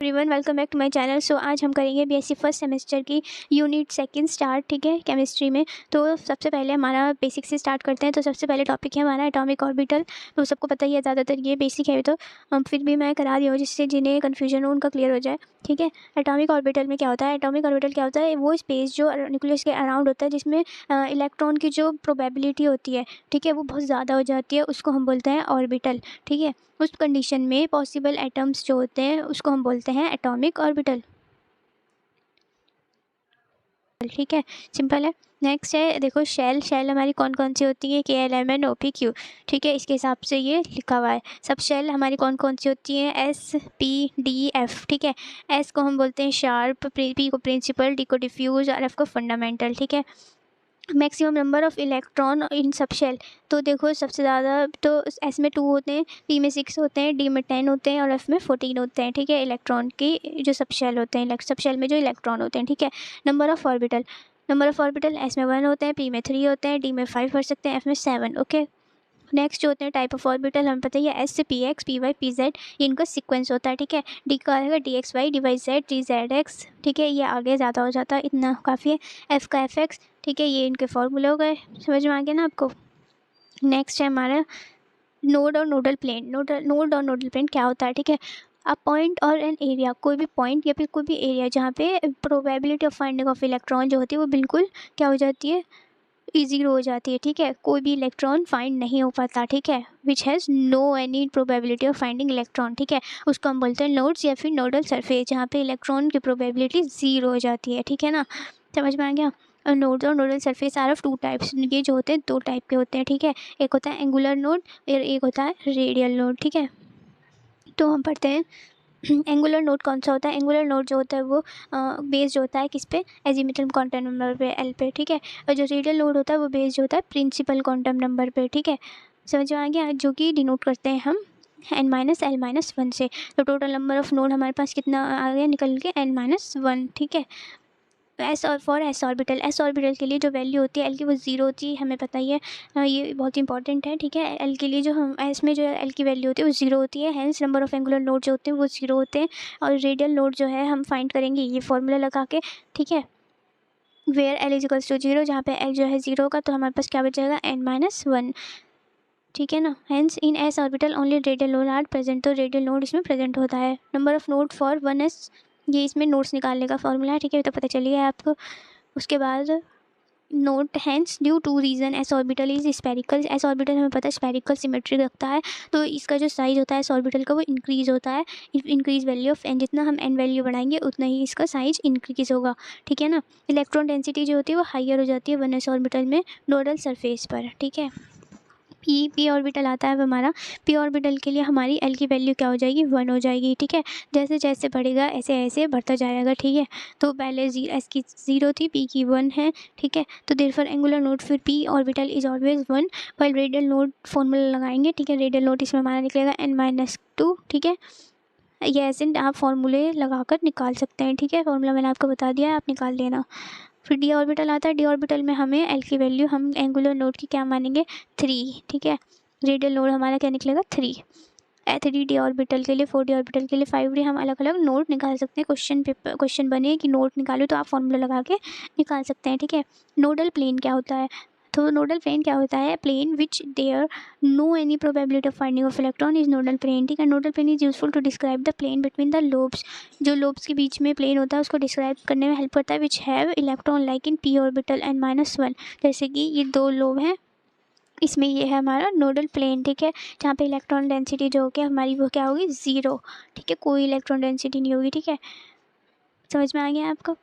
Everyone, welcome back to my channel. So आज हम करेंगे बीएससी फर्स्ट सेमेस्टर की यूनिट सेकंड स्टार्ट, ठीक है, केमिस्ट्री में। तो सबसे पहले हमारा बेसिक से स्टार्ट करते हैं। तो सबसे पहले टॉपिक है हमारा एटॉमिक ऑर्बिटल। तो सबको पता ही है, ज़्यादातर ये बेसिक है, तो फिर भी मैं करा रही हूँ जिससे जिन्हें कन्फ्यूजन हो उनका क्लियर हो जाए, ठीक है। एटॉमिक ऑर्बिटल में क्या होता है? एटॉमिक ऑर्बिटल क्या होता है? वो स्पेस जो न्यूक्लियस के अराउंड होता है जिसमें इलेक्ट्रॉन की जो प्रोबेबिलिटी होती है, ठीक है, वो बहुत ज़्यादा हो जाती है, उसको हम बोलते हैं ऑर्बिटल, ठीक है। उस कंडीशन में पॉसिबल एटम्स जो होते हैं उसको हम बोलते हैं एटॉमिक ऑर्बिटल, ठीक है, सिंपल है। नेक्स्ट है, देखो, शेल। शेल हमारी कौन कौन सी होती है? KLMNOPQ, ठीक है, इसके हिसाब से ये लिखा हुआ है। सब शेल हमारी कौन कौन सी होती हैं? SPDF, ठीक है। S को हम बोलते हैं शार्प, P को प्रिंसिपल, D को डिफ्यूज और F को फंडामेंटल, ठीक है। Maximum number of electron in subshell. तो देखो, सबसे ज़्यादा तो एस में 2 होते हैं, पी में 6 होते हैं, डी में 10 होते हैं और एफ में 14 होते हैं, ठीक है, इलेक्ट्रॉन की जो सब शेल होते हैं, सब शेल में जो इलेक्ट्रॉन होते हैं, ठीक है। Number of orbital. Number of orbital S में 1 होते हैं, पी में 3 होते हैं, डी में 5 कर सकते हैं, एफ में 7, ओके। नेक्स्ट जो होते हैं टाइप ऑफ ऑर्बिटल, हमें पता ही है, एस से PX, PY, PZ, ये इनका सीक्वेंस होता है, ठीक है। डी का आएगा DXY, DYZ, DZX, ठीक है, ये आगे ज़्यादा हो जाता है, इतना काफ़ी है। एफ का FX, ठीक है, ये इनके फॉर्मूले हो गए, समझ में आ गया ना आपको। नेक्स्ट है हमारा नोड और नोडल प्लेन। नोड और नोडल प्लेन क्या होता है? ठीक है, अ पॉइंट और एन एरिया, कोई भी पॉइंट या फिर कोई भी एरिया जहाँ पे probability of finding of electron जो होती है वो बिल्कुल क्या हो जाती है? ज़ीरो हो जाती है, ठीक है, कोई भी इलेक्ट्रॉन फाइंड नहीं हो पाता, ठीक है, which has no any probability of finding electron, ठीक है, उसको हम बोलते हैं नोड्स या फिर नोडल सरफेस, जहाँ पे इलेक्ट्रॉन की प्रोबेबिलिटी ज़ीरो हो जाती है, ठीक है ना, समझ में आ गया। नोड्स और nodal surface are of 2 types, ये जो होते हैं 2 टाइप के होते हैं, ठीक है। एक होता है एंगुलर नोड और एक होता है रेडियल नोड, ठीक है। तो हम पढ़ते हैं एंगुलर नोड कौन सा होता है? एंगुलर नोड जो होता है वो बेस्ड होता है किस पे? एजीमुथल क्वांटम नंबर पे, L पे, ठीक है। और जो रेडियल नोड होता है वो बेस्ड होता है प्रिंसिपल क्वांटम नंबर पे, ठीक है, समझ में आ गया, जो कि डिनोट करते हैं हम n-l-1 से। तो टोटल नंबर ऑफ नोड हमारे पास कितना आ गया निकल के? n-1, ठीक है। एस और for S orbital, S orbital के लिए जो वैल्यू होती है एल की वो ज़ीरो होती है, हमें पता ही है, ये बहुत इंपॉर्टेंट है, ठीक है। एल के लिए जो हम एस में जो एल की वैल्यू होती है वो ज़ीरो होती है, hence number of angular node जो होते हैं वो ज़ीरो होते हैं। और रेडियल नोड जो है हम फाइंड करेंगे ये फॉर्मूला लगा के, ठीक है, where L equals to zero, जहाँ पे एल जो है ज़ीरो का, तो हमारे पास क्या बचेगा? n-1, ठीक है ना। Hence in S orbital only radial node are present, तो रेडियल नोड इसमें प्रेजेंट होता है। Number of node for 1s, ये इसमें नोड्स निकालने का फॉर्मूला है, ठीक है, तो पता चल गया है आपको। उसके बाद note hence due to reason S orbital is spherical, S orbital हमें पता है स्पेरिकल सिमेट्री रखता है, तो इसका जो साइज होता है एस ऑर्बिटल का वो इंक्रीज़ होता है, इंक्रीज वैल्यू ऑफ एन, जितना हम एन वैल्यू बढ़ाएंगे उतना ही इसका साइज इंक्रीज होगा, ठीक है ना। इलेक्ट्रॉन डेंसिटी जो होती है वो हाइयर हो जाती है 1s ऑर्बिटल में नोडल सरफेस पर, ठीक है। पी ऑर्बिटल आता है हमारा, पी ऑर्बिटल के लिए हमारी एल की वैल्यू क्या हो जाएगी? 1 हो जाएगी, ठीक है। जैसे जैसे बढ़ेगा ऐसे ऐसे बढ़ता जाएगा, ठीक है। तो पहले एस की 0 थी, पी की 1 है, ठीक है। तो देयरफॉर एंगुलर नोड फिर P orbital is always 1, while radial node formula लगाएंगे, ठीक है, रेडियल नोड इसमें हमारा निकलेगा n-2, ठीक है। ये ऐसे आप फॉर्मूले लगाकर निकाल सकते हैं, ठीक है, फॉर्मूला मैंने आपको बता दिया है, आप निकाल लेना। फिर डी ऑर्बिटल आता है, डी ऑर्बिटल में हमें एल की वैल्यू हम एंगुलर नोड की क्या मानेंगे? 3, ठीक है। रेडियल नोड हमारा क्या निकलेगा? 3। 3D ऑर्बिटल के लिए, 4D ऑर्बिटल के लिए 5D, हम अलग अलग नोड निकाल सकते हैं। क्वेश्चन बने कि नोड निकालो तो आप फॉर्मूला लगा के निकाल सकते हैं, ठीक है। नोडल प्लेन क्या होता है? तो नोडल प्लेन क्या होता है? Plane which there no any probability of finding of electron is nodal plane, ठीक है। Nodal plane is useful to describe the plane between the lobes, जो लोब्स के बीच में प्लेन होता है उसको डिस्क्राइब करने में हेल्प करता है, which have electron like in P orbital n-1, जैसे कि ये 2 लोब हैं, इसमें ये है हमारा नोडल प्लेन, ठीक है, जहाँ पे इलेक्ट्रॉन डेंसिटी जो होगी हमारी वो क्या होगी? 0, ठीक है, कोई इलेक्ट्रॉन डेंसिटी नहीं होगी, ठीक है, समझ में आ गया आपको?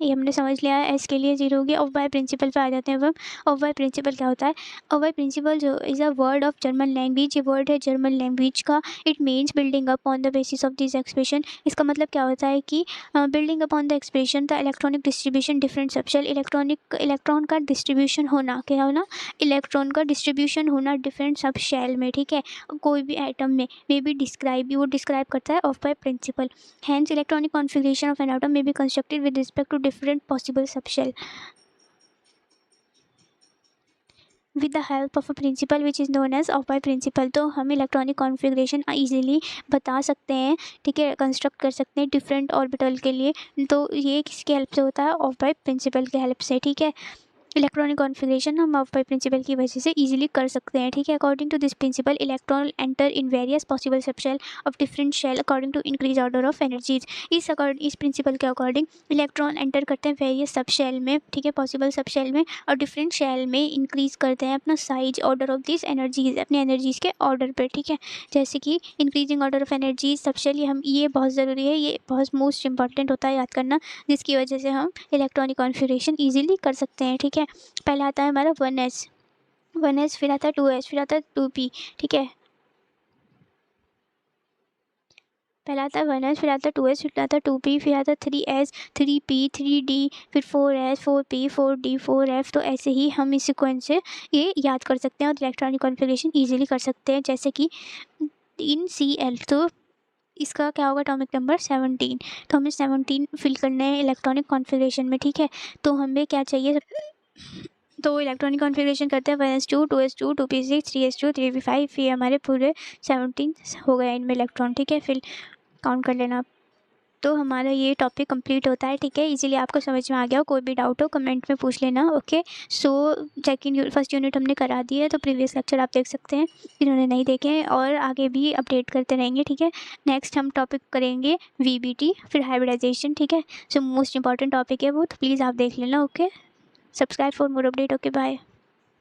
ये हमने समझ लिया है, एस के लिए 0 होगी। ऑफ बाय प्रिंसिपल पे आ जाते हैं अब हम। ऑफ बाय प्रिंसिपल क्या होता है? ऑफ बाय प्रिंसिपल जो is a word of German language, ये वर्ड है जर्मन लैंग्वेज का। It means building up on the basis of this expression, इसका मतलब क्या होता है कि building up on the expression the electronic distribution different subshell, electron का डिस्ट्रीब्यूशन होना, क्या होना? इलेक्ट्रॉन का डिस्ट्रीब्यूशन होना डिफरेंट सब शेल में, ठीक है, कोई भी एटम में मे बी डिस्क्राइब, वो डिस्क्राइब करता है Aufbau principle. Hence, electronic configuration of an atom may be constructed with respect to different possible subshell. With the help of a principle which is known as Aufbau principle. तो हम electronic configuration easily बता सकते हैं, ठीक है, construct कर सकते हैं डिफरेंट ऑर्बिटल के लिए। तो ये किसकी हेल्प से होता है? ऑफ बाय प्रिंसिपल की हेल्प से, ठीक है। इलेक्ट्रॉनिक कॉन्फ़िगरेशन हम ऑफ बाय प्रिंसिपल की वजह से इजीली कर सकते हैं, ठीक है। According to this principle electron enter in various possible sub shell of different shell according to increase order of energies. इस प्रिंसिपल के अकॉर्डिंग इलेक्ट्रॉन एंटर करते हैं वेरियस सब शेल में, ठीक है, पॉसिबल सब शेल में, और डिफरेंट शेल में इंक्रीज करते हैं अपना size order of this energies, अपनी एनर्जीज के ऑर्डर पर, ठीक है। जैसे कि increasing order of energies sub shell, ये बहुत ज़रूरी है, ये बहुत मोस्ट इंपॉर्टेंट होता है याद करना, जिसकी वजह से हम इलेक्ट्रॉनिक कॉन्फ़िगरेशन ईजिली कर सकते हैं, ठीक है। पहला आता है हमारा 1s, फिर आता है 2s, फिर आता है 2p, ठीक है। पहला आता है 1s, फिर आता है 2s, फिर आता है 2p, फिर आता है 3s, 3p, 3d, फिर 4s, 4p, 4d, 4f। तो ऐसे ही हम इस सीक्वेंस से ये याद कर सकते हैं और इलेक्ट्रॉनिक कॉन्फ़िगरेशन ईजिली कर सकते हैं। जैसे कि इन Cl, तो इसका क्या होगा? Atomic number 17। तो हमें 17 फिल करना है इलेक्ट्रॉनिक कॉन्फ़िगरेशन में, ठीक है। तो हमें क्या चाहिए? तो इलेक्ट्रॉनिक कॉन्फ़िगरेशन करते हैं 1s2, 2s2, 2p6, 3s2, 3p5, ये हमारे पूरे 17 हो गए इनमें इलेक्ट्रॉन, ठीक है। फिर काउंट कर लेना आप। तो हमारा ये टॉपिक कंप्लीट होता है, ठीक है। इजीली आपको समझ में आ गया हो, कोई भी डाउट हो कमेंट में पूछ लेना, ओके। सो फर्स्ट यूनिट हमने करा दी है, तो प्रीवियस लेक्चर आप देख सकते हैं जिन्होंने नहीं देखे हैं, और आगे भी अपडेट करते रहेंगे, ठीक है। नेक्स्ट हम टॉपिक करेंगे VBT, फिर हाइब्रिडाइजेशन, ठीक है। सो मोस्ट इंपॉर्टेंट टॉपिक है वो, तो प्लीज़ आप देख लेना, okay. Subscribe for more update, okay, bye.